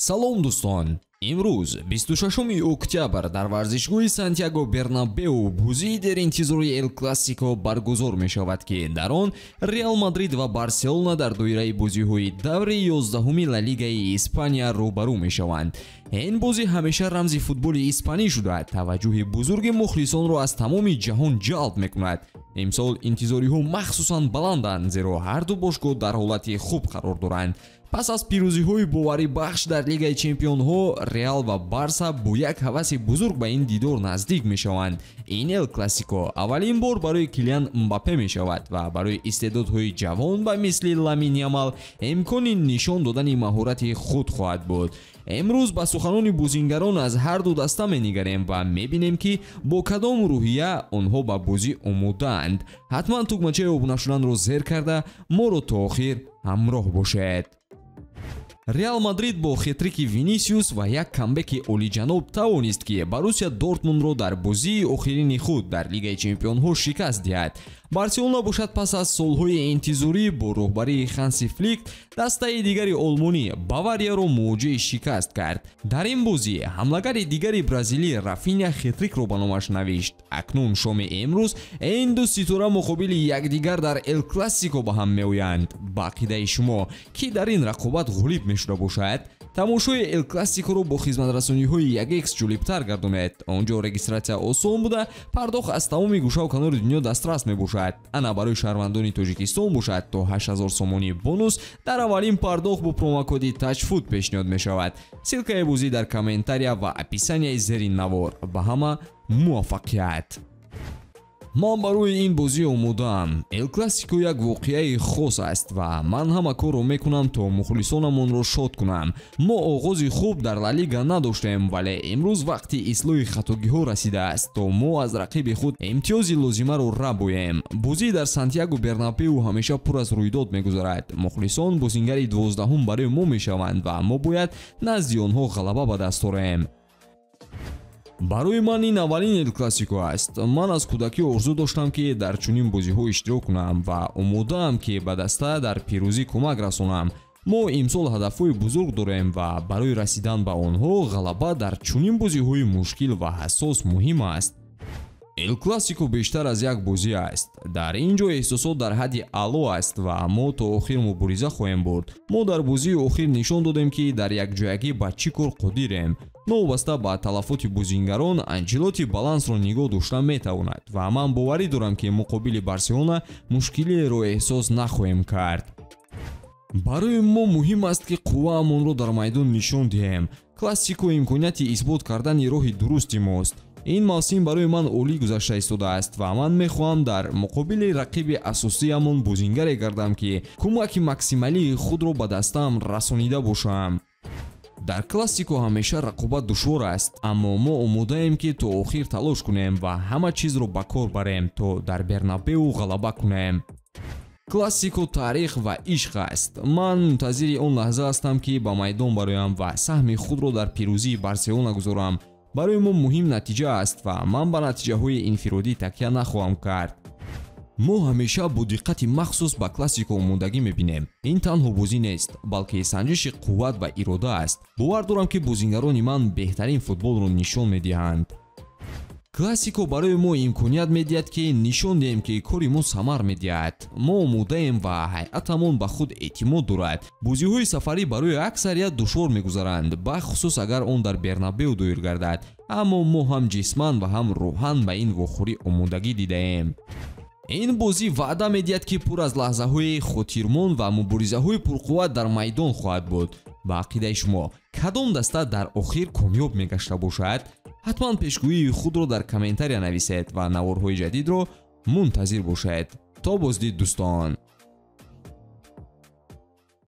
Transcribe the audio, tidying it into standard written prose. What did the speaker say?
Салом дӯстон. Имрӯз 26 октябр дар варзишгоҳи Сантьяго Бернабеу бозии деринтизори Эл Классико баргузор мешавад ки дар он Реал Мадрид ва Барселона дар доираи бозиҳои даври 11-уми Ла Лигаи Испания рӯбарӯ мешаванд. Ин бозӣ ҳамеша рамзи футболи испанӣ шуда таваҷҷӯҳи бузурги мухлисонро аз тамоми ҷаҳон ҷалб мекунад. Имсол интизориҳо махсусан баланданд, зеро ҳарду бошгоҳ дар ҳолати хуб қарор доранд. Пас аз пирӯзиҳои боварибахш дар Лигаи Чемпионҳо, Реал ва Барса бо як ҳаваси бузург ба ин дидор наздик мешаванд. Ин Эл Классико аввалин бор барои Килиан Мбаппе мешавад ва барои истеъдодҳои ҷавон ба мисли Ламин Ямал имкони нишон додани маҳорати худ хоҳад буд. Имрӯз ба суханони бозингарон аз ҳарду даста менигарем ва мебинем ки бо кадом рӯҳия онҳо ба бозӣ омодаанд. ҳатман тугмачаи обунашуданро зер карда моро то охир ҳамроҳ бошед. Реал Мадрид бо хетрики Винисиус ва як камбеки олиҷаноб тавонист ки Боруссия Дортмундро дар бозии охирини худ дар Лигаи Чемпионҳо шикаст диҳад. Барселона бошад пас аз солҳои интизорӣ бо роҳбарии Ханси Флик дастаи дигари олмонӣ Баварияро мувоҷиҳи шикаст кард. Дар ин бозӣ ҳамлагари дигари бразилӣ Рафиня хетрикро ба номаш навишт. Акнун шоми имрӯз ин ду ситора муқобили якдигар дар Эл Классико ба ҳам меоянд. Ба ақидаи шумо ки дар ин рақобат ғолиб мешуда бошад? тамошои Эл Классикоро бо хизматрасониҳои 1x ҷолибтар гардонед. Онҷо регистратсия осон буда, пардохт аз тамоми гӯшаву канори дунё дастрас мебошад. Ана барои шаҳрвандони Тоҷикистон бошад то 8000 сомонӣ бонус дар аввалин пардохт бо промокоди TouchFood пешниҳод мешавад. Силкаи бозӣ дар комментария ва описанияи зерин навор. Ба ҳама муваффақият. Ман барои ин бозӣ омодаам. Эл Классико як воқеаи хос аст ва ман ҳама корро мекунам то мухлисонамонро шод кунам. Мо оғози хуб дар Ла Лига надоштем, вале имрӯз вақти ислоҳи хатогиҳо расидааст то мо аз рақиби худ имтиёзи лозимаро рабоем. Бозӣ дар Сантьяго Бернабеу ҳамеша пур аз рӯйдод мегузарад. Мухлисон бозингари 12-ум барои мо мешаванд ва мо бояд назди онҳо ғалаба ба даст орем. Барои ман ин аввалин Эл Классико аст. Ман аз кӯдакӣ орзу доштам ки дар чунин бозиҳо иштирок кунам ва омодаам ки ба даста дар пирӯзӣ кӯмак расонам. Мо имсол ҳадафҳои бузург дорем ва барои расидан ба онҳо ғалаба дар чунин бозиҳои мушкил ва ҳассос муҳим аст. Эл Классико бештар аз як бозӣ аст. Дар ин ҷо эҳсосот дар ҳадди аъло аст ва мо то охир мубориза хоҳем бурд. Мо дар бозии охир нишон додем ки дар якҷоягӣ ба чӣ кор қодирем. Новобаста ба талафоти бозингарон Анчелоти балансро нигоҳ дошта метавонад ва ман боварӣ дорам ки муқобили Барселона мушкилиеро эҳсос нахоҳем кард. Барои мо муҳим аст ки қувваамонро дар майдон нишон диҳем. Классико имконияти исбот кардани роҳи дурусти мост. ин мавсим барои ман олӣ гузашта истодааст ва ман мехоҳам дар муқобили рақиби асосиямон бозингаре гардам ки кӯмаки максималии худро ба дастам расонида бошам. Дар Классико ҳамеша рақобат душвор аст, аммо мо омодаем ки то охир талош кунем ва ҳама чизро ба кор барем то дар Бернабеу ғалаба кунем. Классико таърих ва ишқ аст. Ман мунтазири он лаҳза ҳастам ки ба майдон бароям ва саҳми худро дар пирӯзии Барселона гузорам. Барои мо муҳим натиҷа аст ва ман ба натиҷаҳои инфиродӣ такя нахоҳам кард. мо ҳамеша бо диққати махсус ба Классико омодагӣ мебинем. Ин танҳо бозӣ нест, балки санҷиши қувват ва ирода аст. бовар дорам ки бозингарони ман беҳтарин футболро нишон медиҳанд. Классико барои мо имконият медиҳад ки нишон диҳем ки кори мо самар медиҳад. Мо омодаем ва ҳайъатамон ба худ эътимод дорад. бозиҳои сафарӣ барои аксарият душвор мегузаранд, бахусус агар он дар Бернабеу доир гардад. аммо мо ҳам ҷисман ва ҳам рӯҳан ба ин вохӯрӣ омодагӣ дидаем. ин бозӣ ваъда медиҳад ки пур аз лаҳзаҳои хотирмон ва муборизаҳои пурқувват дар майдон хоҳад буд. ба ақидаи шумо кадом даста дар охир комёб мегашта бошад? ҳатман пешгӯии худро дар комментария нависед ва наворҳои ҷадидро мунтазир бошед. то боздид дӯстон.